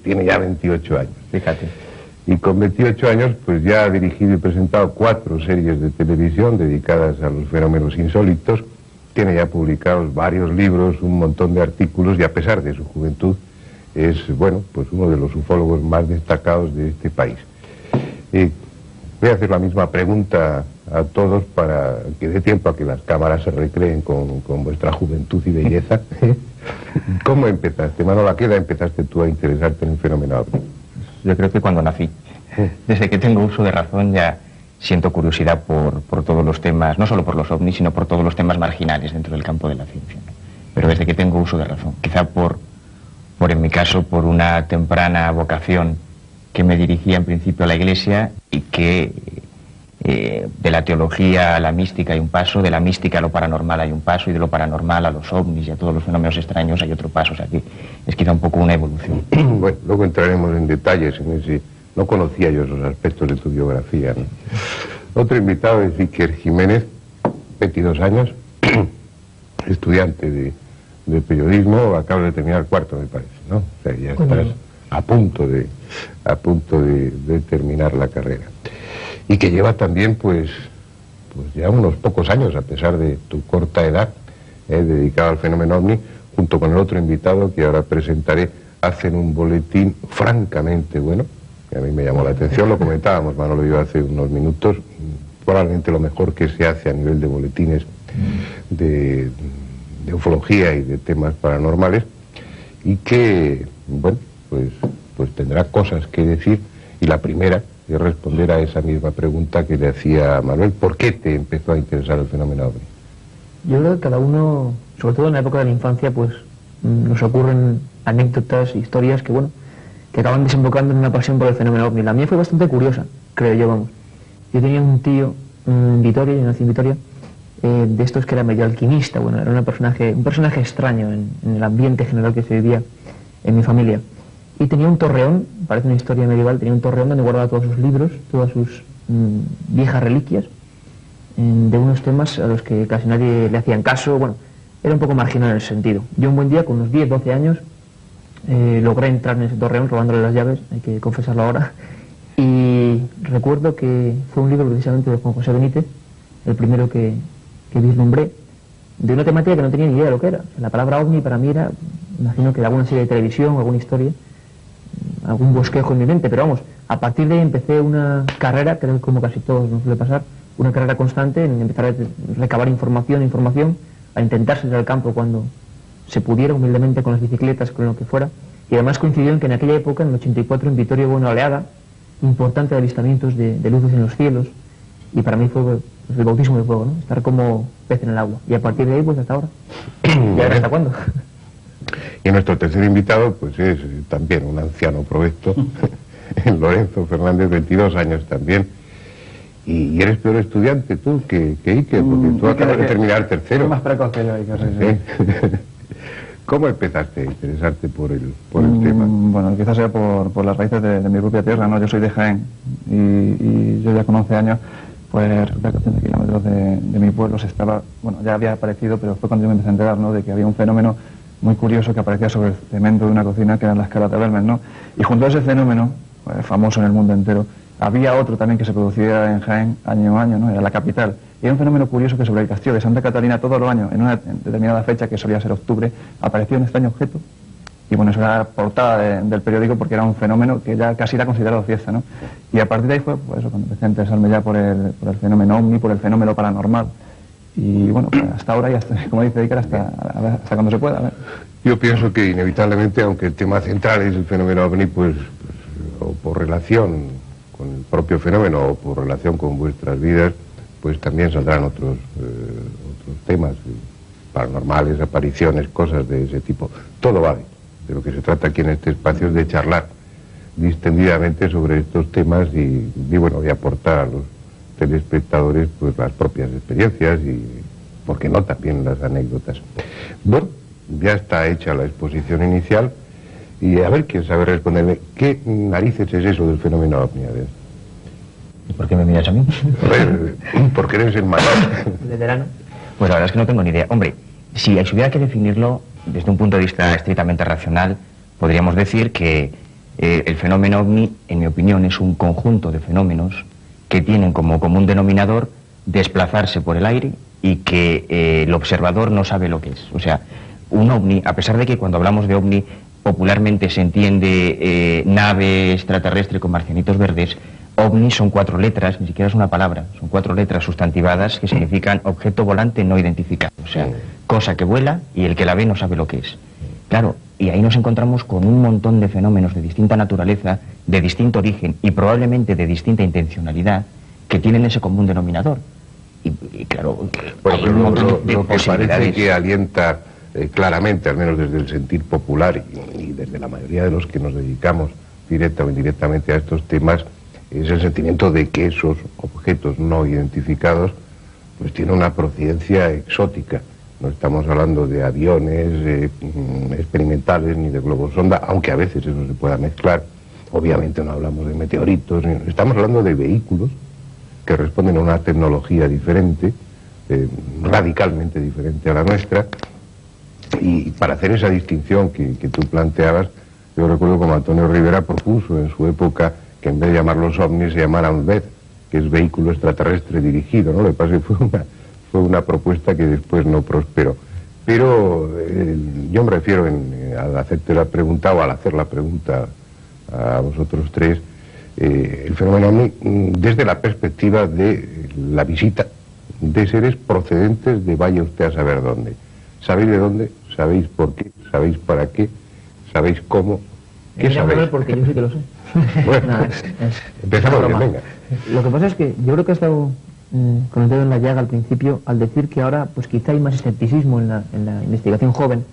tiene ya 28 años. Fíjate. Y con 28 años, pues ya ha dirigido y presentado 4 series de televisión dedicadas a los fenómenos insólitos. Tiene ya publicados varios libros, un montón de artículos, y a pesar de su juventud, es, bueno, pues uno de los ufólogos más destacados de este país. Voy a hacer la misma pregunta a todos para que dé tiempo a que las cámaras se recreen con vuestra juventud y belleza. ¿Cómo empezaste, Manolo? ¿A qué edad empezaste tú a interesarte en el fenómeno ovni? Yo creo que cuando nací. Desde que tengo uso de razón ya siento curiosidad por todos los temas, no solo por los ovnis, sino por todos los temas marginales dentro del campo de la ciencia, ¿no? Pero desde que tengo uso de razón. Quizá en mi caso, por una temprana vocación que me dirigía en principio a la Iglesia y que de la teología a la mística hay un paso, de la mística a lo paranormal hay un paso, y de lo paranormal a los ovnis y a todos los fenómenos extraños hay otro paso. O sea que es quizá un poco una evolución. Bueno, luego entraremos en detalles en ese. No conocía yo esos aspectos de tu biografía, ¿no? Otro invitado es Iker Jiménez, 22 años, estudiante de periodismo, acaba de terminar cuarto, me parece, ¿no? O sea, ya estás a punto de terminar la carrera. Y que lleva también, pues ya unos pocos años, a pesar de tu corta edad, dedicado al fenómeno ovni, junto con el otro invitado que ahora presentaré, hacen un boletín francamente bueno, que a mí me llamó la atención, lo comentábamos Manolo y yo hace unos minutos, probablemente lo mejor que se hace a nivel de boletines de ufología y de temas paranormales, y que, bueno, pues tendrá cosas que decir, y la primera es responder a esa misma pregunta que le hacía a Manuel: ¿por qué te empezó a interesar el fenómeno ovni? Yo creo que cada uno, sobre todo en la época de la infancia, pues nos ocurren anécdotas, historias que, bueno, que acaban desembocando en una pasión por el fenómeno ovni. La mía fue bastante curiosa, creo yo, vamos. Yo tenía un tío en Vitoria, yo nací en Vitoria, de estos que era medio alquimista, bueno, era un personaje extraño en el ambiente general que se vivía en mi familia. Y tenía un torreón, parece una historia medieval, tenía un torreón donde guardaba todos sus libros, todas sus viejas reliquias, de unos temas a los que casi nadie le hacían caso. Bueno, era un poco marginal en ese sentido. Yo un buen día, con unos 10, 12 años, logré entrar en ese torreón robándole las llaves, hay que confesarlo ahora, y recuerdo que fue un libro precisamente de Juan José Benítez, el primero que vislumbré, de una temática que no tenía ni idea de lo que era. La palabra ovni para mí era, imagino que de alguna serie de televisión, alguna historia, algún bosquejo en mi mente, pero vamos, a partir de ahí empecé una carrera, creo que como casi todos nos suele pasar, una carrera constante en empezar a recabar información, a intentar salir al campo cuando se pudiera, humildemente, con las bicicletas, con lo que fuera. Y además coincidió en que en aquella época, en el 84, en Vitoria hubo una oleada importante de avistamientos de luces en los cielos, y para mí fue pues, el bautismo de fuego, ¿no? Estar como pez en el agua. Y a partir de ahí, pues hasta ahora. ¿Y ahora hasta cuándo? Y nuestro tercer invitado, pues es también un anciano provecto, Lorenzo Fernández, 22 años también. Y eres peor estudiante tú que Iker, porque tú acabas de terminar tercero. Más precoz que yo, Iker. Sí. ¿Cómo empezaste a interesarte por el tema? Bueno, quizás sea por las raíces de mi propia tierra, ¿no? Yo soy de Jaén y yo ya con 11 años, pues resulta que a 80 kilómetros de mi pueblo se estaba, bueno, ya había aparecido, pero fue cuando yo me empecé a enterar, ¿no?, de que había un fenómeno muy curioso que aparecía sobre el cemento de una cocina, que eran las caras de Belmez, ¿no? Y junto a ese fenómeno, famoso en el mundo entero, había otro también que se producía en Jaén año a año, ¿no? Era la capital. Y era un fenómeno curioso que sobre el castillo de Santa Catalina todos los años, en una determinada fecha, que solía ser octubre, aparecía un extraño objeto. Y bueno, eso era la portada del periódico, porque era un fenómeno que ya casi era considerado fiesta, ¿no? Y a partir de ahí fue, pues eso, cuando empecé a interesarme ya por el fenómeno ovni, por el fenómeno paranormal. Y bueno, pues hasta ahora y hasta, como dice Iker, hasta cuando se pueda. A ver. Yo pienso que inevitablemente, aunque el tema central es el fenómeno ovni, pues o por relación con el propio fenómeno o por relación con vuestras vidas, pues también saldrán otros temas paranormales, apariciones, cosas de ese tipo. Todo vale. De lo que se trata aquí en este espacio es de charlar distendidamente sobre estos temas y bueno, y aportar a los telespectadores pues las propias experiencias y, ¿por qué no?, también las anécdotas. Bueno, ya está hecha la exposición inicial y a ver quién sabe responderme. ¿Qué narices es eso del fenómeno ovni? A ver. ¿Y por qué me miras a mí? A ver, porque eres el mayor. Veterano. Pues la verdad es que no tengo ni idea. Hombre, si hubiera que definirlo desde un punto de vista estrictamente racional, podríamos decir que El fenómeno ovni, en mi opinión, es un conjunto de fenómenos que tienen como común denominador desplazarse por el aire y que el observador no sabe lo que es. O sea, un ovni, a pesar de que cuando hablamos de ovni popularmente se entiende nave extraterrestre con marcianitos verdes, ovni son 4 letras, ni siquiera es una palabra, son 4 letras sustantivadas que significan objeto volante no identificado. O sea, cosa que vuela y el que la ve no sabe lo que es. Claro, y ahí nos encontramos con un montón de fenómenos de distinta naturaleza, de distinto origen y probablemente de distinta intencionalidad que tienen ese común denominador. Y claro, bueno, hay un montón de lo que posibilidades. parece que alienta claramente, al menos desde el sentir popular y desde la mayoría de los que nos dedicamos directa o indirectamente a estos temas, es el sentimiento de que esos objetos no identificados pues tienen una procedencia exótica. No estamos hablando de aviones experimentales ni de globos sonda, aunque a veces eso se pueda mezclar. Obviamente no hablamos de meteoritos, estamos hablando de vehículos que responden a una tecnología diferente, radicalmente diferente a la nuestra. Y para hacer esa distinción que tú planteabas, yo recuerdo como Antonio Rivera propuso en su época que en vez de llamarlos ovnis se llamaran VED, que es vehículo extraterrestre dirigido, ¿no? Lo que pasa es que fue una propuesta que después no prosperó. Pero yo me refiero al hacerte la pregunta o al hacer la pregunta a vosotros tres, el fenómeno ovni desde la perspectiva de la visita de seres procedentes de vaya usted a saber dónde. ¿Sabéis de dónde? ¿Sabéis por qué? ¿Sabéis para qué? ¿Sabéis cómo? ¿Qué sabéis? Porque yo sí que lo sé. Bueno, Nada, empezamos bien, broma. venga. Lo que pasa es que yo creo que ha estado con el dedo en la llaga al principio al decir que ahora pues quizá hay más escepticismo en la investigación joven,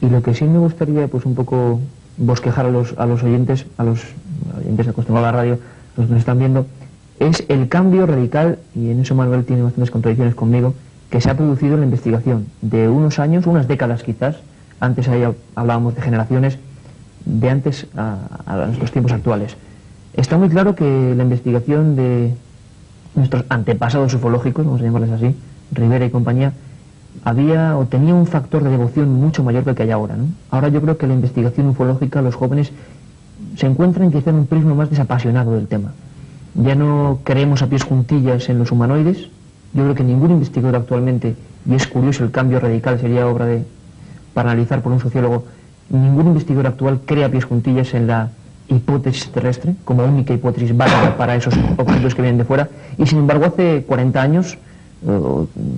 y lo que sí me gustaría pues un poco bosquejar a los oyentes acostumbrados a la radio, los que nos están viendo, es el cambio radical, y en eso Manuel tiene bastantes contradicciones conmigo, que se ha producido en la investigación de unos años, unas décadas quizás, antes ahí hablábamos de generaciones, de antes a nuestros tiempos actuales. Está muy claro que la investigación de nuestros antepasados ufológicos, vamos a llamarles así, Rivera y compañía, había o tenía un factor de devoción mucho mayor que el que hay ahora, ¿no? Ahora yo creo que la investigación ufológica, los jóvenes se encuentran quizá en un prisma más desapasionado del tema. Ya no creemos a pies juntillas en los humanoides. Yo creo que ningún investigador actualmente, y es curioso, el cambio radical sería obra para analizar por un sociólogo, ningún investigador actual cree a pies juntillas en la hipótesis terrestre como única hipótesis válida para esos objetos que vienen de fuera, y sin embargo hace 40 años,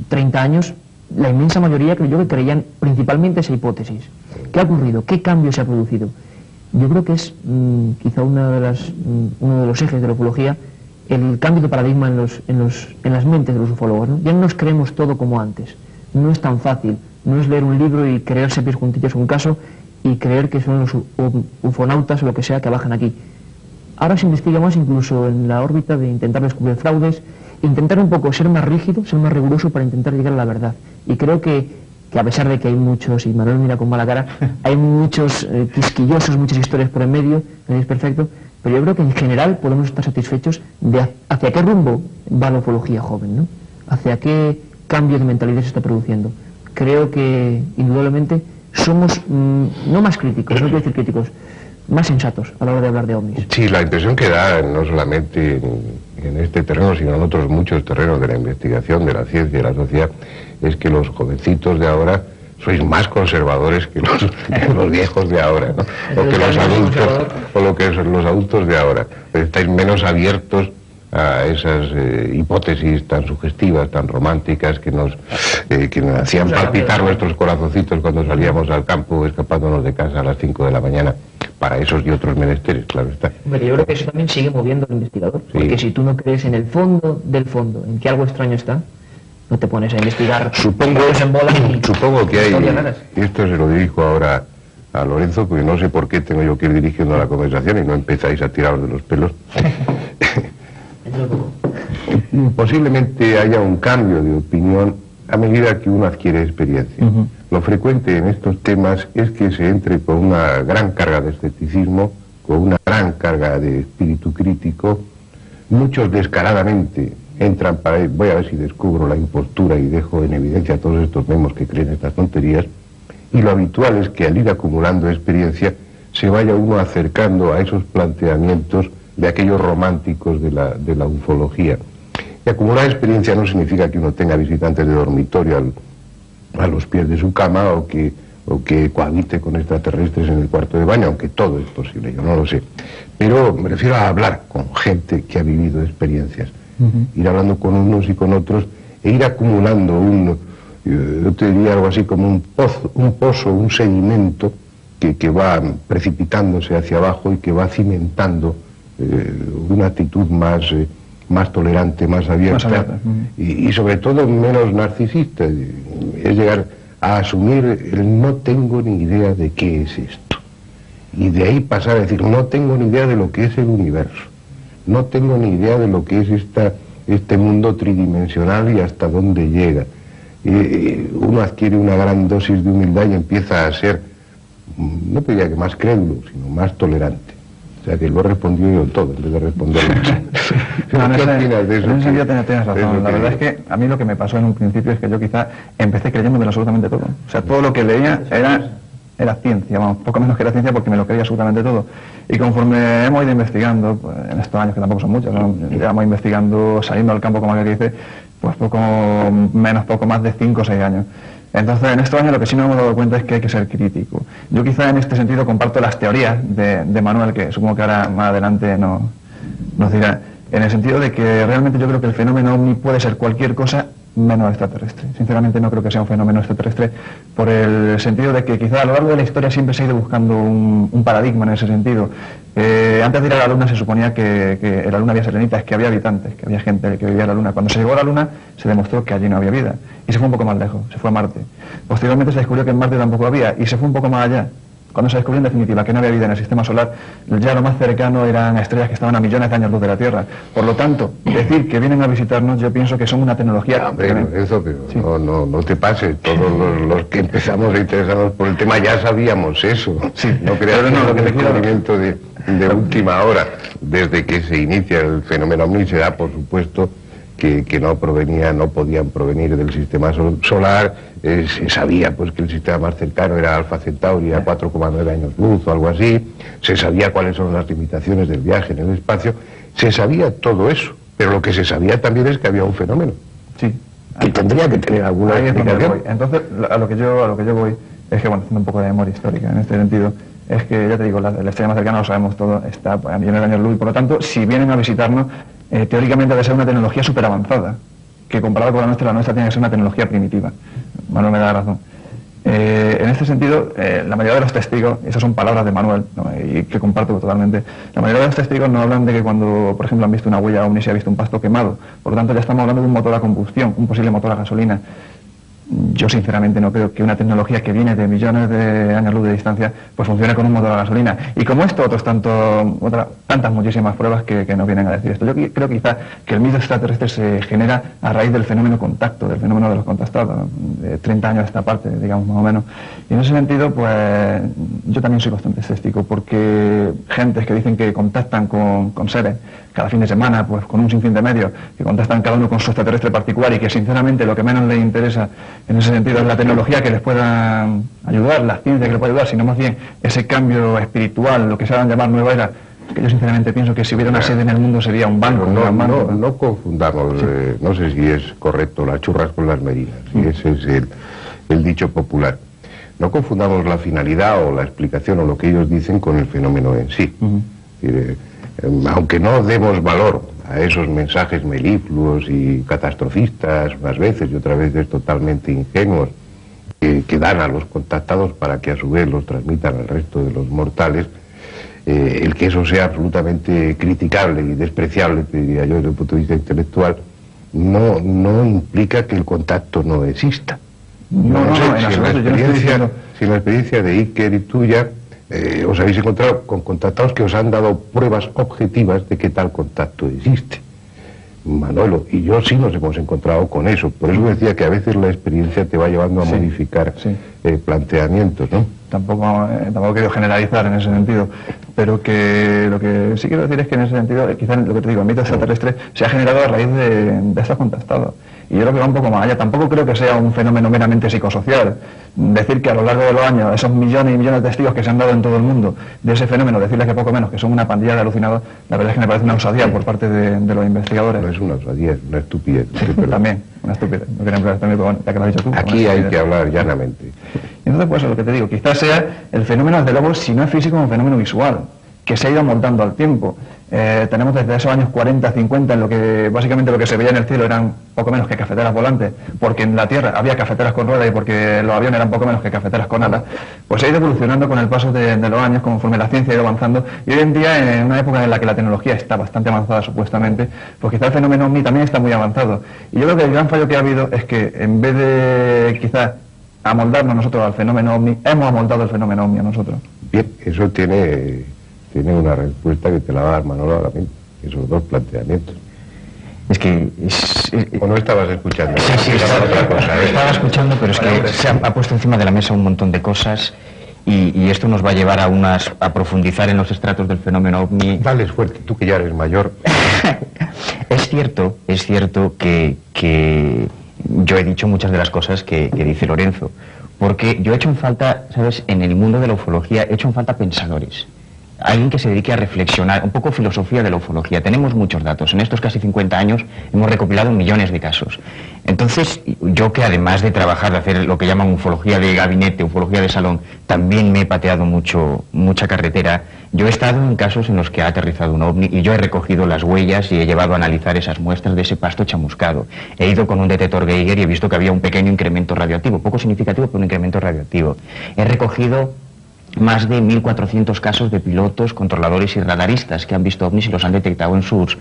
30 años, la inmensa mayoría creyó que creían principalmente esa hipótesis. ¿Qué ha ocurrido? ¿Qué cambio se ha producido? Yo creo que es quizá uno de los ejes de la ufología, el cambio de paradigma en las mentes de los ufólogos, ¿no? Ya no nos creemos todo como antes. No es tan fácil. No es leer un libro y creerse a pies juntillas un caso y creer que son los ufonautas o lo que sea que bajan aquí. Ahora se investiga más incluso en la órbita de intentar descubrir fraudes, intentar un poco ser más rígido, ser más riguroso para intentar llegar a la verdad. Y creo que a pesar de que hay muchos, y Manuel mira con mala cara, hay muchos quisquillosos, muchas historias por en medio, no es perfecto, pero yo creo que en general podemos estar satisfechos de hacia qué rumbo va la ufología joven, ¿no? Hacia qué cambio de mentalidad se está produciendo. Creo que, indudablemente, somos no más críticos, no quiero decir críticos, más sensatos a la hora de hablar de ovnis. Sí, la impresión que da, no solamente en este terreno, sino en otros muchos terrenos de la investigación, de la ciencia y de la sociedad, es que los jovencitos de ahora sois más conservadores que los viejos de ahora, ¿no? O que los adultos, o lo que son los adultos de ahora. Estáis menos abiertos a esas hipótesis tan sugestivas, tan románticas, que nos hacían palpitar nuestros corazoncitos cuando salíamos al campo escapándonos de casa a las 5 de la mañana para esos y otros menesteres, claro está. Pero yo creo que eso también sigue moviendo al investigador, porque si tú no crees en el fondo del fondo, en que algo extraño está, no te pones a investigar. Supongo que hay, y esto se lo dirijo ahora a Lorenzo, porque no sé por qué tengo yo que ir dirigiendo la conversación y no empezáis a tiraros de los pelos. Posiblemente haya un cambio de opinión a medida que uno adquiere experiencia. Lo frecuente en estos temas es que se entre con una gran carga de escepticismo, con una gran carga de espíritu crítico. Muchos descaradamente entran para ir, voy a ver si descubro la impostura y dejo en evidencia a todos estos memos que creen estas tonterías, y lo habitual es que al ir acumulando experiencia se vaya uno acercando a esos planteamientos de aquellos románticos de la ufología. Y acumular experiencia no significa que uno tenga visitantes de dormitorio a los pies de su cama o que cohabite con extraterrestres en el cuarto de baño, aunque todo es posible, yo no lo sé. Pero me refiero a hablar con gente que ha vivido experiencias, ir hablando con unos y con otros e ir acumulando yo te diría algo así como un pozo, un sedimento que va precipitándose hacia abajo y que va cimentando una actitud más tolerante, más abierta, y sobre todo menos narcisista. Es llegar a asumir el no tengo ni idea de qué es esto, y de ahí pasar a decir no tengo ni idea de lo que es el universo, no tengo ni idea de lo que es este mundo tridimensional y hasta dónde llega. Uno adquiere una gran dosis de humildad y empieza a ser, no te diría que más crédulo, sino más tolerante. O sea que lo he respondido yo todo, en vez de responderlo. ¿Qué opinas de eso? En ese sentido tienes razón. La verdad es que a mí lo que me pasó en un principio es que yo quizá empecé creyéndome absolutamente todo. O sea, todo lo que leía era ciencia, vamos, poco menos que era ciencia porque me lo creía absolutamente todo. Y conforme hemos ido investigando, pues, en estos años que tampoco son muchos, ¿no? Llevamos investigando, saliendo al campo, como aquel que dice, pues poco más de 5 o 6 años. Entonces, en estos años lo que sí nos hemos dado cuenta es que hay que ser crítico. Yo quizá en este sentido comparto las teorías de Manuel, que supongo que ahora más adelante nos dirá, en el sentido de que realmente yo creo que el fenómeno ovni puede ser cualquier cosa menos extraterrestre. Sinceramente no creo que sea un fenómeno extraterrestre, por el sentido de que quizá a lo largo de la historia siempre se ha ido buscando un paradigma en ese sentido. Antes de ir a la Luna se suponía que en la Luna había serenitas, que había habitantes, que había gente que vivía en la Luna. Cuando se llegó a la Luna se demostró que allí no había vida y se fue un poco más lejos, se fue a Marte. Posteriormente se descubrió que en Marte tampoco había y se fue un poco más allá. Cuando se descubrió en definitiva que no había vida en el sistema solar, ya lo más cercano eran estrellas que estaban a millones de años luz de la Tierra. Por lo tanto, decir que vienen a visitarnos, yo pienso que son una tecnología... Hombre, eso, pero sí. No te pases. Todos los que empezamos a interesarnos por el tema ya sabíamos eso. Sí. No creas lo que descubrimiento de última hora. Desde que se inicia el fenómeno ovni se da, por supuesto, que no podían provenir del sistema solar. Se sabía pues que el sistema más cercano era Alfa Centauri a 4,9 años luz o algo así. Se sabía cuáles son las limitaciones del viaje en el espacio. Se sabía todo eso, pero lo que se sabía también es que había un fenómeno. Sí. Que tendría que tener alguna explicación. Entonces, a lo que yo voy es que, bueno, haciendo un poco de memoria histórica en este sentido, es que, ya te digo, la estrella más cercana, lo sabemos todo, está a millones de años luz, y por lo tanto, si vienen a visitarnos, teóricamente debe ser una tecnología súper avanzada, que comparada con la nuestra tiene que ser una tecnología primitiva. Manuel me da razón. En este sentido, la mayoría de los testigos, esas son palabras de Manuel, ¿no? Y que comparto totalmente, la mayoría de los testigos no hablan de que cuando, por ejemplo, han visto una huella ovni se ha visto un pasto quemado. Por lo tanto, ya estamos hablando de un motor a combustión, un posible motor a gasolina. Yo sinceramente no creo que una tecnología que viene de millones de años luz de distancia pues funcione con un motor a gasolina. Y como esto, tantas muchísimas pruebas que nos vienen a decir esto. Yo creo quizá que el mito extraterrestre se genera a raíz del fenómeno contacto, del fenómeno de los contactados, ¿no? De 30 años a esta parte, digamos, más o menos. Y en ese sentido, pues yo también soy bastante escéptico, porque gentes que dicen que contactan con seres cada fin de semana, pues con un sinfín de medios, que contactan cada uno con su extraterrestre particular y que sinceramente lo que menos les interesa en ese sentido es la tecnología que les pueda ayudar, la ciencia que les pueda ayudar, sino más bien ese cambio espiritual, lo que se va a llamar nueva era, que yo sinceramente pienso que si hubiera una sede en el mundo sería un banco. No confundamos, sí. No sé si es correcto las churras con las merinas, si ese es el dicho popular. No confundamos la finalidad o la explicación o lo que ellos dicen con el fenómeno en sí. Aunque no demos valor a esos mensajes melifluos y catastrofistas unas veces y otras veces totalmente ingenuos que dan a los contactados para que a su vez los transmitan al resto de los mortales, el que eso sea absolutamente criticable y despreciable, te diría yo, desde el punto de vista intelectual, no implica que el contacto no exista. Si en la experiencia de Iker y tuya os habéis encontrado con contactados que os han dado pruebas objetivas de que tal contacto existe. Manolo y yo sí nos hemos encontrado con eso. Por eso decía que a veces la experiencia te va llevando a modificar planteamientos, ¿no? tampoco he querido generalizar en ese sentido, pero que lo que sí quiero decir es que en ese sentido, quizás lo que te digo, el mito extraterrestre se ha generado a raíz de estos contactados. Y yo creo que va un poco más allá. Tampoco creo que sea un fenómeno meramente psicosocial. Decir que a lo largo de los años, esos millones y millones de testigos que se han dado en todo el mundo de ese fenómeno, decirles que poco menos que son una pandilla de alucinados, la verdad es que me parece una osadía por parte de los investigadores. No es una osadía, es una estupidez. Sí, también, una estupidez. No quería emplear también, pero bueno, ya que lo has dicho tú. Aquí hay que hablar llanamente. Y entonces, pues, lo que te digo, quizás sea el fenómeno, desde luego, si no es físico, un fenómeno visual, que se ha ido moldando al tiempo. Tenemos desde esos años 40, 50, en lo que básicamente lo que se veía en el cielo eran poco menos que cafeteras volantes, porque en la Tierra había cafeteras con ruedas y porque los aviones eran poco menos que cafeteras con alas, pues se ha ido evolucionando con el paso de los años, conforme la ciencia ha ido avanzando, y hoy en día, en una época en la que la tecnología está bastante avanzada supuestamente, pues quizás el fenómeno OVNI también está muy avanzado. Y yo creo que el gran fallo que ha habido es que en vez de quizás amoldarnos nosotros al fenómeno OVNI, hemos amoldado el fenómeno OVNI a nosotros. Bien, eso tiene una respuesta que te la va a dar Manolo ahora mismo, esos dos planteamientos. Es que... ¿O no estabas escuchando? Sí, otra cosa, estaba escuchando, pero es que se ha puesto encima de la mesa un montón de cosas y esto nos va a llevar a profundizar en los estratos del fenómeno OVNI. Dale fuerte, tú que ya eres mayor. Es cierto que yo he dicho muchas de las cosas que dice Lorenzo, porque yo he hecho en falta, ¿sabes? En el mundo de la ufología he hecho en falta pensadores. Alguien que se dedique a reflexionar, un poco filosofía de la ufología. Tenemos muchos datos. En estos casi 50 años hemos recopilado millones de casos. Entonces, yo que además de trabajar, de hacer lo que llaman ufología de gabinete, ufología de salón, también me he pateado mucha carretera. Yo he estado en casos en los que ha aterrizado un ovni y yo he recogido las huellas y he llevado a analizar esas muestras de ese pasto chamuscado. He ido con un detector Geiger y he visto que había un pequeño incremento radioactivo, poco significativo, pero un incremento radioactivo. He recogido más de 1.400 casos de pilotos, controladores y radaristas que han visto ovnis y los han detectado en sus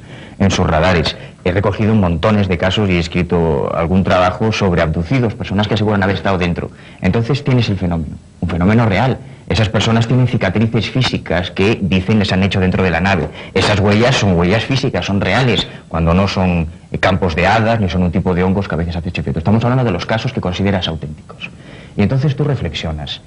radares. He recogido montones de casos y he escrito algún trabajo sobre abducidos, personas que aseguran haber estado dentro. Entonces tienes el fenómeno, un fenómeno real. Esas personas tienen cicatrices físicas que dicen les han hecho dentro de la nave. Esas huellas son huellas físicas, son reales, cuando no son campos de hadas ni son un tipo de hongos que a veces hace efecto. Estamos hablando de los casos que consideras auténticos. Y entonces tú reflexionas.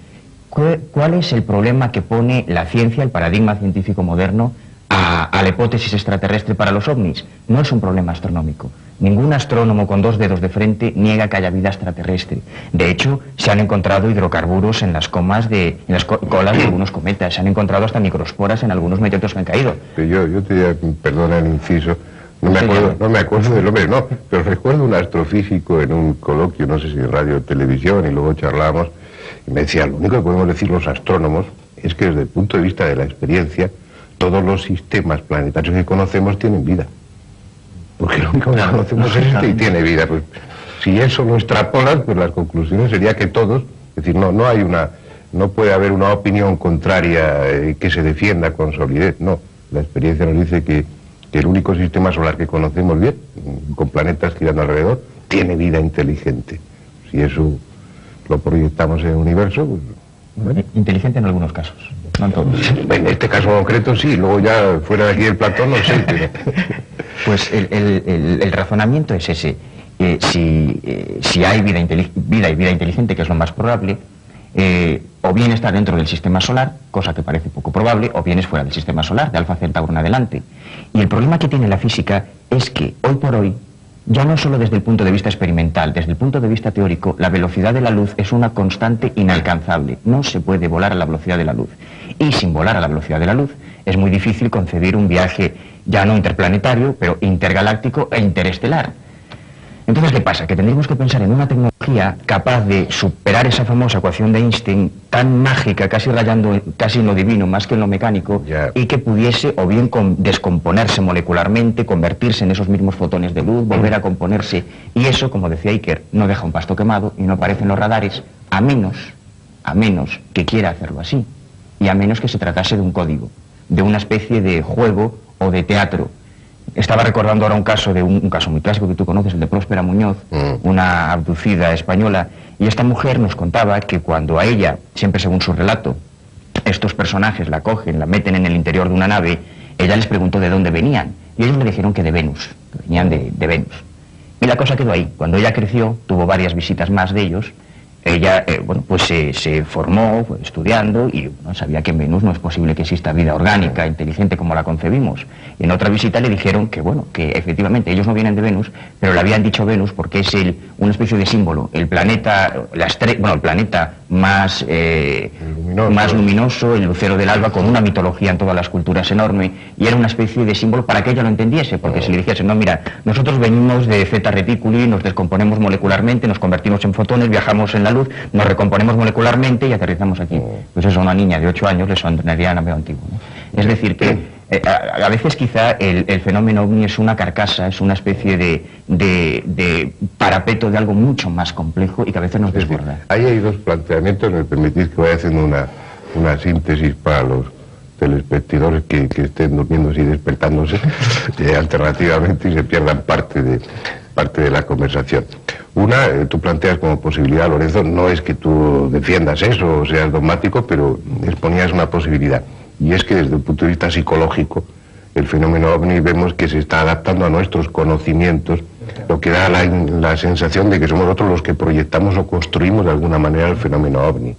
¿Cuál es el problema que pone la ciencia, el paradigma científico moderno, a la hipótesis extraterrestre para los ovnis? No es un problema astronómico. Ningún astrónomo con dos dedos de frente niega que haya vida extraterrestre. De hecho, se han encontrado hidrocarburos en las colas de algunos cometas, se han encontrado hasta microsporas en algunos meteoritos que han caído. Yo te diría, perdona el inciso, no me acuerdo del nombre, no, pero recuerdo un astrofísico en un coloquio, no sé si en radio o televisión, y luego charlábamos, y me decía, lo único que podemos decir los astrónomos es que desde el punto de vista de la experiencia, todos los sistemas planetarios que conocemos tienen vida. Porque lo único que conocemos es este y tiene vida. Pues, si eso lo extrapolas, pues las conclusiones sería que todos, es decir, no puede haber una opinión contraria que se defienda con solidez, no. La experiencia nos dice que el único sistema solar que conocemos bien, con planetas girando alrededor, tiene vida inteligente. Si eso lo proyectamos en el universo, pues, bueno. Inteligente en algunos casos, no en todos. En este caso concreto sí, luego ya fuera de aquí del Platón no sé. Pero... Pues el razonamiento es ese. Si hay vida y vida inteligente, que es lo más probable, o bien está dentro del sistema solar, cosa que parece poco probable, o bien es fuera del sistema solar, de Alfa Centauro en adelante. Y el problema que tiene la física es que hoy por hoy, ya no solo desde el punto de vista experimental, desde el punto de vista teórico, la velocidad de la luz es una constante inalcanzable. No se puede volar a la velocidad de la luz. Y sin volar a la velocidad de la luz, es muy difícil concebir un viaje ya no interplanetario, pero intergaláctico e interestelar. Entonces, ¿qué pasa? Que tendríamos que pensar en una tecnología capaz de superar esa famosa ecuación de Einstein, tan mágica, casi rayando casi en lo divino, más que en lo mecánico, y que pudiese o bien descomponerse molecularmente, convertirse en esos mismos fotones de luz, volver a componerse, y eso, como decía Iker, no deja un pasto quemado y no aparece en los radares, a menos que quiera hacerlo así, y a menos que se tratase de un código, de una especie de juego o de teatro. Estaba recordando ahora un caso muy clásico que tú conoces, el de Próspera Muñoz, una abducida española, y esta mujer nos contaba que cuando a ella, siempre según su relato, estos personajes la cogen, la meten en el interior de una nave, ella les preguntó de dónde venían, y ellos le dijeron que de Venus, que venían de Venus. Y la cosa quedó ahí. Cuando ella creció, tuvo varias visitas más de ellos, ella se formó estudiando y sabía que en Venus no es posible que exista vida orgánica, inteligente como la concebimos. Y en otra visita le dijeron que efectivamente ellos no vienen de Venus, pero le habían dicho Venus porque es una especie de símbolo, el planeta, el planeta más luminoso, el lucero del alba, con una mitología en todas las culturas enorme, y era una especie de símbolo para que ella lo entendiese, porque si le dijese, no, mira, nosotros venimos de Zeta Reticuli, nos descomponemos molecularmente, nos convertimos en fotones, viajamos en la luz, nos recomponemos molecularmente y aterrizamos aquí. Pues eso a una niña de 8 años le sonaría a medio antiguo, ¿no? Es decir, que a veces quizá el fenómeno ovni es una carcasa, es una especie de parapeto de algo mucho más complejo y que a veces nos desborda. Ahí hay dos planteamientos, me permitís que vaya haciendo una síntesis para los telespectadores que estén durmiendo y despertándose alternativamente y se pierdan parte de la conversación. Una, tú planteas como posibilidad, Lorenzo, no es que tú defiendas eso o seas dogmático, pero exponías una posibilidad. Y es que desde el punto de vista psicológico, el fenómeno ovni vemos que se está adaptando a nuestros conocimientos, lo que da la sensación de que somos nosotros los que proyectamos o construimos de alguna manera el fenómeno ovni.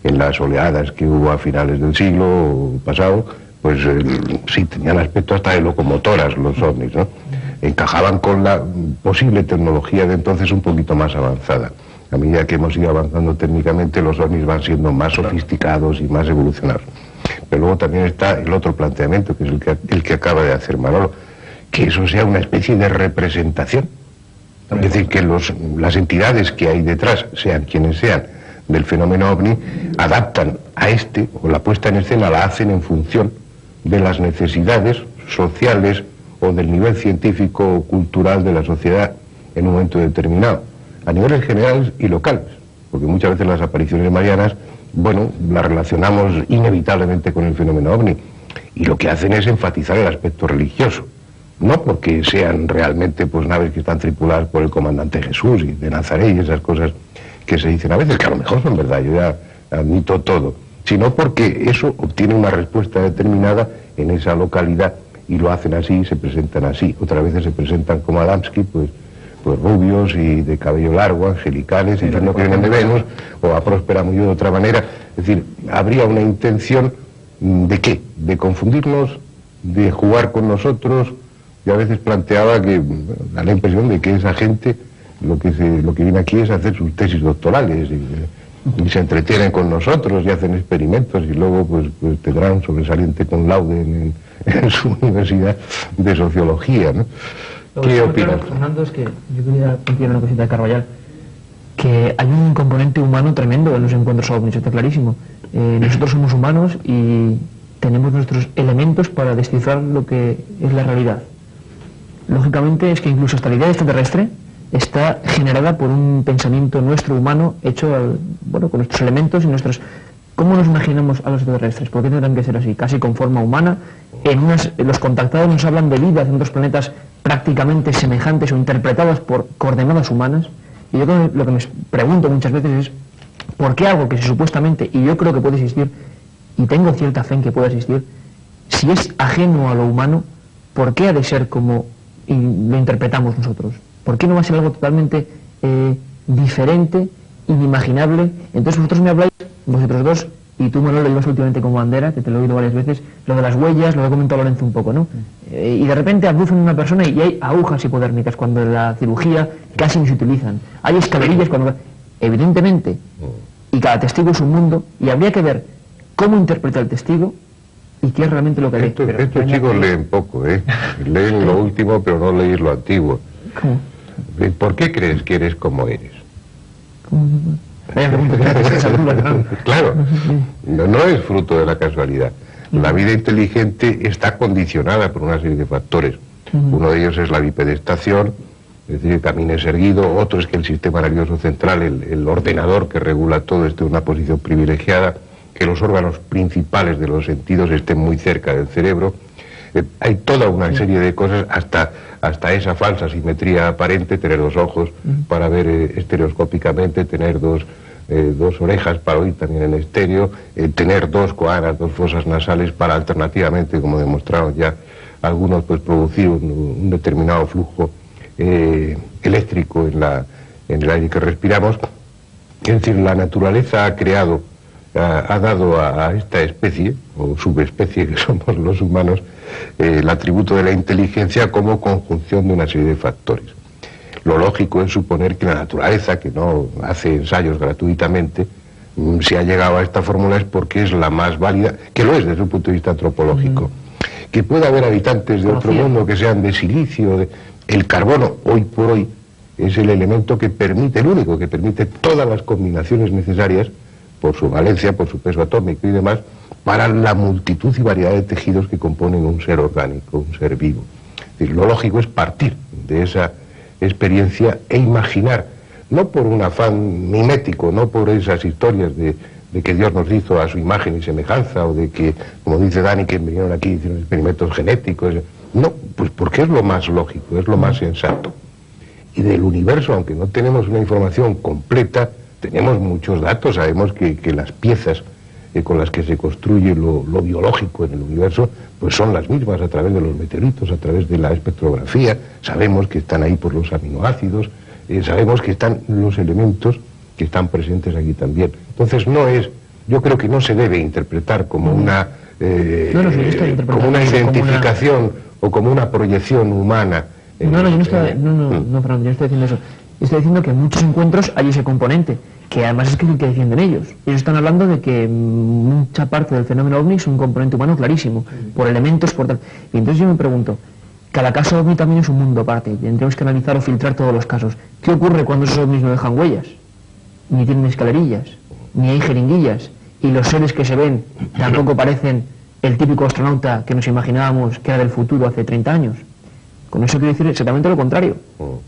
En las oleadas que hubo a finales del siglo pasado, pues sí, tenían aspecto hasta de locomotoras los ovnis, ¿no? Encajaban con la posible tecnología de entonces un poquito más avanzada. A medida que hemos ido avanzando técnicamente, los ovnis van siendo más sofisticados y más evolucionados. Pero luego también está el otro planteamiento, que es el que acaba de hacer Manolo, que eso sea una especie de representación. Es decir, que las entidades que hay detrás, sean quienes sean, del fenómeno ovni, adaptan a o la puesta en escena la hacen en función de las necesidades sociales o del nivel científico o cultural de la sociedad en un momento determinado, a niveles generales y locales, porque muchas veces las apariciones marianas, las relacionamos inevitablemente con el fenómeno ovni, y lo que hacen es enfatizar el aspecto religioso, no porque sean realmente naves que están tripuladas por el comandante Jesús y de Nazaret y esas cosas que se dicen a veces, que a lo mejor son verdad, yo ya admito todo, sino porque eso obtiene una respuesta determinada en esa localidad y lo hacen así, se presentan así. Otras veces se presentan como Adamski, pues rubios y de cabello largo, angelicales, y diciendo que vienen de Venus, o a Próspera Muñoz de otra manera. Es decir, habría una intención ¿de qué? De confundirnos, de jugar con nosotros. Yo a veces planteaba que da la impresión de que esa gente lo que viene aquí es hacer sus tesis doctorales y se entretienen con nosotros y hacen experimentos y luego pues tendrán un sobresaliente cum laude en su universidad de sociología, ¿no? ¿Qué opinas? Fernando, es que yo quería contar una cosita de Carballal, que hay un componente humano tremendo en los encuentros ovnis, está clarísimo. Nosotros somos humanos y tenemos nuestros elementos para descifrar lo que es la realidad. Lógicamente es que incluso hasta la idea extraterrestre está generada por un pensamiento nuestro humano hecho con nuestros elementos y nuestros... ¿Cómo nos imaginamos a los extraterrestres? ¿Por qué tendrán que ser así? Casi con forma humana. Los contactados nos hablan de vidas en otros planetas prácticamente semejantes o interpretadas por coordenadas humanas. Y yo lo que me pregunto muchas veces es ¿por qué algo que supuestamente, y yo creo que puede existir, y tengo cierta fe en que pueda existir, si es ajeno a lo humano, ¿por qué ha de ser como lo interpretamos nosotros? ¿Por qué no va a ser algo totalmente diferente, inimaginable? Entonces vosotros me habláis, vosotros dos, y tú, Manolo, lo llevas últimamente como bandera, que te lo he oído varias veces, lo de las huellas, lo he comentado Lorenzo un poco, ¿no? Y de repente abducen a una persona y hay agujas hipodérmicas cuando en la cirugía casi no se utilizan. Hay escalerillas cuando... Evidentemente, y cada testigo es un mundo, y habría que ver cómo interpreta el testigo y qué es realmente lo que lee. Estos chicos leen poco, leen lo último, pero no leéis lo antiguo. ¿Cómo? ¿Por qué crees que eres como eres? ¿Cómo? Claro, no es fruto de la casualidad. La vida inteligente está condicionada por una serie de factores. Uno de ellos es la bipedestación, es decir, que camines erguido. Otro es que el sistema nervioso central, el ordenador que regula todo, esté en una posición privilegiada, que los órganos principales de los sentidos estén muy cerca del cerebro. Hay toda una serie de cosas, hasta esa falsa simetría aparente, tener dos ojos para ver estereoscópicamente, tener dos orejas para oír también en estéreo, tener dos coanas, dos fosas nasales para alternativamente, como demostraron ya algunos, pues producir un determinado flujo eléctrico en el aire que respiramos. Es decir, la naturaleza ha creado, ha dado a esta especie, o subespecie que somos los humanos, el atributo de la inteligencia como conjunción de una serie de factores. Lo lógico es suponer que la naturaleza, que no hace ensayos gratuitamente, si ha llegado a esta fórmula es porque es la más válida, que lo es desde un punto de vista antropológico. Que pueda haber habitantes de otro mundo que sean de silicio, el carbono, hoy por hoy, es el elemento que permite, el único que permite todas las combinaciones necesarias, por su valencia, por su peso atómico y demás, para la multitud y variedad de tejidos que componen un ser orgánico, un ser vivo. Es decir, lo lógico es partir de esa experiencia e imaginar, no por un afán mimético, no por esas historias de que Dios nos hizo a su imagen y semejanza, o de que, como dice Dani, que vinieron aquí y hicieron experimentos genéticos. No, pues porque es lo más lógico, es lo más sensato. Y del universo, aunque no tenemos una información completa, tenemos muchos datos, sabemos que las piezas con las que se construye lo biológico en el universo, pues son las mismas a través de los meteoritos, a través de la espectrografía, sabemos que están ahí por los aminoácidos, sabemos que están los elementos que están presentes aquí también. Entonces no es, yo creo que no se debe interpretar como una, como una identificación o como una proyección humana. Fernando, yo no estoy diciendo eso. Estoy diciendo que en muchos encuentros hay ese componente, que además es que es el que defienden ellos. Ellos están hablando de que mucha parte del fenómeno OVNI es un componente humano clarísimo, por elementos, por tal. Y entonces yo me pregunto, cada caso OVNI también es un mundo aparte, tendremos que analizar o filtrar todos los casos. ¿Qué ocurre cuando esos OVNIs no dejan huellas? Ni tienen escalerillas, ni hay jeringuillas, y los seres que se ven tampoco parecen el típico astronauta que nos imaginábamos que era del futuro hace 30 años. Con eso quiero decir exactamente lo contrario,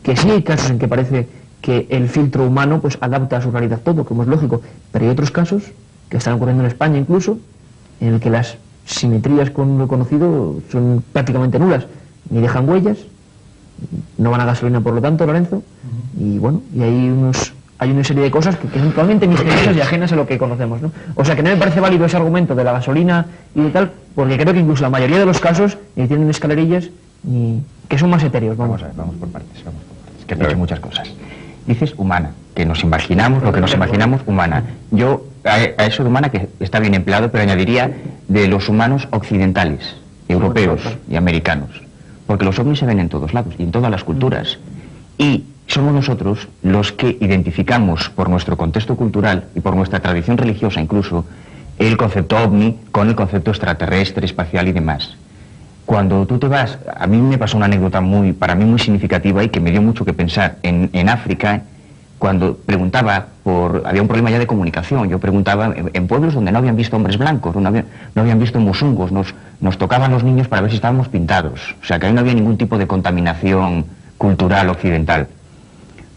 que sí hay casos en que parece que el filtro humano pues adapta a su realidad todo, como es lógico, pero hay otros casos que están ocurriendo en España incluso, en el que las simetrías con lo conocido son prácticamente nulas, ni dejan huellas, no van a gasolina por lo tanto, Lorenzo, y bueno, y hay una serie de cosas que son totalmente misteriosas y ajenas a lo que conocemos, ¿no? O sea que no me parece válido ese argumento de la gasolina y de tal, porque creo que incluso la mayoría de los casos ni tienen escalerillas ni que son más etéreos. Vamos por partes, que he dicho muchas cosas. Dices humana, que nos imaginamos, lo que nos imaginamos humana. Yo a eso de humana, que está bien empleado, pero añadiría de los humanos occidentales, europeos y americanos, porque los ovnis se ven en todos lados y en todas las culturas, y somos nosotros los que identificamos por nuestro contexto cultural y por nuestra tradición religiosa incluso el concepto ovni con el concepto extraterrestre, espacial y demás. Cuando tú te vas, a mí me pasó una anécdota para mí muy significativa y que me dio mucho que pensar. En África, cuando preguntaba había un problema ya de comunicación, yo preguntaba en pueblos donde no habían visto hombres blancos, no habían visto musungos, nos tocaban los niños para ver si estábamos pintados, o sea que ahí no había ningún tipo de contaminación cultural occidental.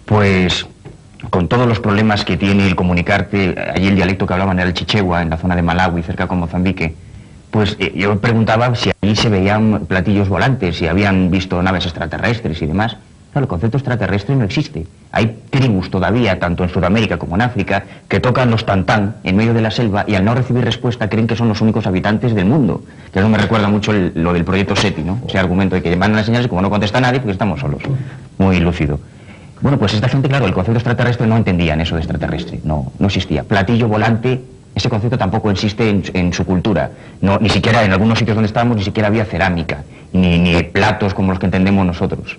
Pues con todos los problemas que tiene el comunicarte, allí el dialecto que hablaban era el chichewa, en la zona de Malawi, cerca con Mozambique, pues yo preguntaba si allí se veían platillos volantes, si habían visto naves extraterrestres y demás. Claro, el concepto extraterrestre no existe. Hay tribus todavía, tanto en Sudamérica como en África, que tocan los tantán en medio de la selva y al no recibir respuesta creen que son los únicos habitantes del mundo. Que eso me recuerda mucho lo del proyecto SETI, ¿no? Ese argumento de que mandan las señales y como no contesta nadie, porque estamos solos. Muy lúcido. Bueno, pues esta gente, claro, el concepto extraterrestre no entendían eso de extraterrestre, no existía. Platillo volante, ese concepto tampoco existe en su cultura. No, ni siquiera en algunos sitios donde estábamos, ni siquiera había cerámica, ni platos como los que entendemos nosotros.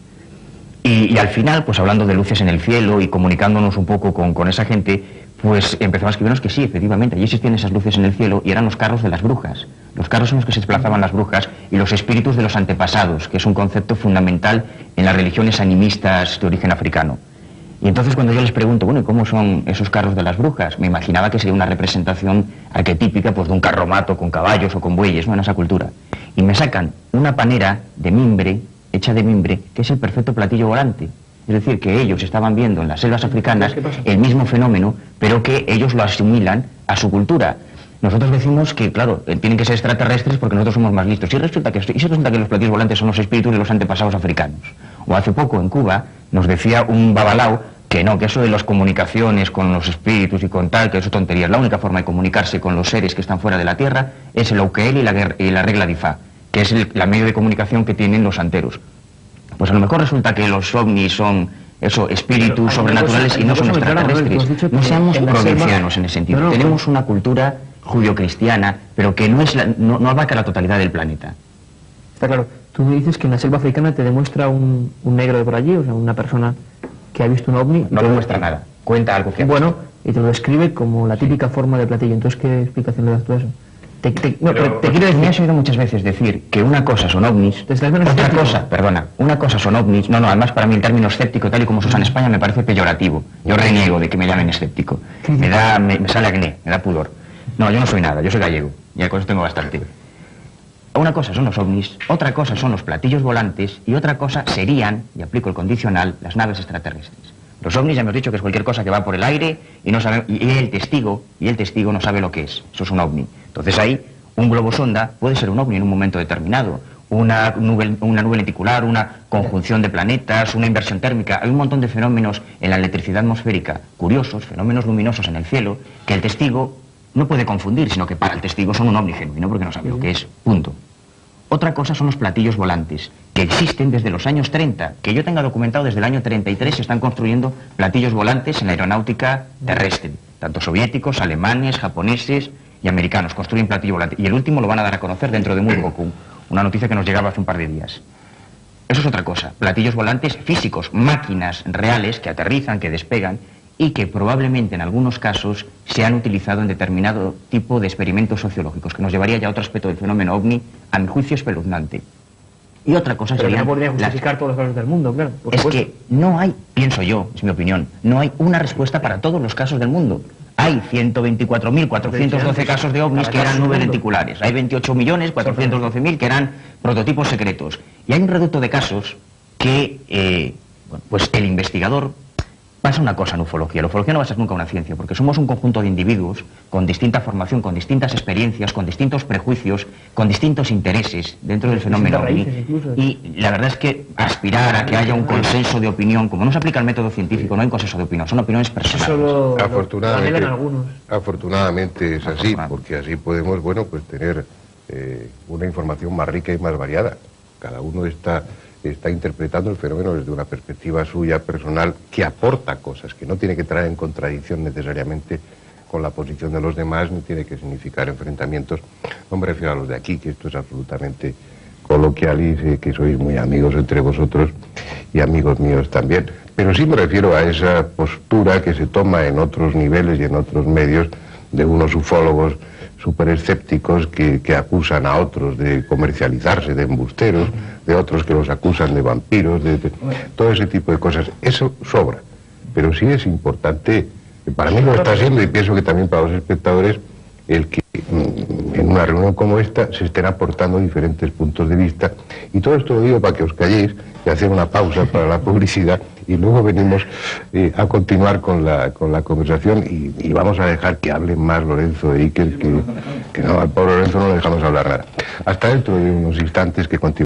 Y al final, pues hablando de luces en el cielo y comunicándonos un poco con esa gente, pues empezamos a escribirnos que sí, efectivamente, allí existían esas luces en el cielo y eran los carros de las brujas. Los carros en los que se desplazaban las brujas y los espíritus de los antepasados, que es un concepto fundamental en las religiones animistas de origen africano. Y entonces cuando yo les pregunto, bueno, ¿y cómo son esos carros de las brujas? Me imaginaba que sería una representación arquetípica pues de un carromato con caballos o con bueyes, ¿no?, en esa cultura. Y me sacan una panera de mimbre, hecha de mimbre, que es el perfecto platillo volante. Es decir, que ellos estaban viendo en las selvas africanas el mismo fenómeno, pero que ellos lo asimilan a su cultura. Nosotros decimos que, claro, tienen que ser extraterrestres porque nosotros somos más listos. Y resulta que los platillos volantes son los espíritus de los antepasados africanos. O hace poco en Cuba nos decía un babalao que no, que eso de las comunicaciones con los espíritus y con tal, que eso es tontería. La única forma de comunicarse con los seres que están fuera de la Tierra es el Auquel y la regla de Ifá, que es la medio de comunicación que tienen los santeros. Pues a lo mejor resulta que los ovnis son eso, espíritus Pero, sobrenaturales y no son muy clara, Manuel, tú has extraterrestres. dicho que No seamos en la selva- provincianos en ese sentido. No, Tenemos una cultura judio-cristiana, pero que no abarca la totalidad del planeta. Está claro. Tú me dices que en la selva africana te demuestra un negro de por allí, o sea, una persona que ha visto un ovni. No demuestra nada. Cuenta algo que ha Bueno, y te lo describe como la típica forma de platillo. Entonces, ¿qué explicación le das tú a eso? Te quiero Me decir, has oído muchas veces decir que una cosa son ovnis, Te estás menos otra escéptico. cosa, perdona, una cosa son ovnis, no, además para mí el término escéptico tal y como se usa en España me parece peyorativo. Yo reniego de que me llamen escéptico. Me sale acné, me da pudor. No, yo no soy nada, yo soy gallego, ya con eso tengo bastante. Una cosa son los ovnis, otra cosa son los platillos volantes y otra cosa serían, y aplico el condicional, las naves extraterrestres. Los ovnis ya hemos dicho que es cualquier cosa que va por el aire y no sabe, y el testigo no sabe lo que es. Eso es un ovni. Entonces ahí un globo sonda puede ser un ovni en un momento determinado. Una nube lenticular, una conjunción de planetas, una inversión térmica. Hay un montón de fenómenos en la electricidad atmosférica curiosos, fenómenos luminosos en el cielo, que el testigo no puede confundir, sino que para el testigo son un ovni genuino porque no sabe lo que es. Punto. Otra cosa son los platillos volantes, que existen desde los años 30, que yo tenga documentado desde el año 33, se están construyendo platillos volantes en la aeronáutica terrestre. Tanto soviéticos, alemanes, japoneses y americanos construyen platillo volante. Y el último lo van a dar a conocer dentro de muy poco, una noticia que nos llegaba hace un par de días. Eso es otra cosa, platillos volantes físicos, máquinas reales que aterrizan, que despegan y que probablemente en algunos casos se han utilizado en determinado tipo de experimentos sociológicos, que nos llevaría ya a otro aspecto del fenómeno ovni, a mi juicio espeluznante. Y otra cosa pero sería... no podría justificar todos los casos del mundo, claro. Por Es supuesto. que no hay, pienso yo, es mi opinión, no hay una respuesta para todos los casos del mundo. Hay 124.412 casos de ovnis que eran nubes lenticulares. Hay 28.412.000 que eran prototipos secretos. Y hay un reducto de casos que, bueno, pues el investigador... Pasa una cosa en ufología. La ufología no va a ser nunca una ciencia, porque somos un conjunto de individuos con distinta formación, con distintas experiencias, con distintos prejuicios, con distintos intereses dentro del fenómeno ovni. Y la verdad es que aspirar a que haya un consenso de opinión, como no se aplica el método científico, no hay consenso de opinión, son opiniones personales. Solo Afortunadamente, algunos. afortunadamente es así, porque así podemos, bueno, pues tener una información más rica y más variada. Cada uno está interpretando el fenómeno desde una perspectiva suya, personal, que aporta cosas, que no tiene que entrar en contradicción necesariamente con la posición de los demás, ni tiene que significar enfrentamientos. No me refiero a los de aquí, que esto es absolutamente coloquial y sé que sois muy amigos entre vosotros y amigos míos también. Pero sí me refiero a esa postura que se toma en otros niveles y en otros medios de unos ufólogos súper escépticos que acusan a otros de comercializarse, de embusteros, de otros que los acusan de vampiros, de todo ese tipo de cosas. Eso sobra, pero sí es importante, para mí lo está siendo y pienso que también para los espectadores, el que en una reunión como esta se estén aportando diferentes puntos de vista. Y todo esto lo digo para que os calléis y hacer una pausa para la publicidad y luego venimos a continuar con la conversación y vamos a dejar que hablen más Lorenzo e Iker, que no, al pobre Lorenzo no le dejamos hablar nada. Hasta dentro de unos instantes que continuamos.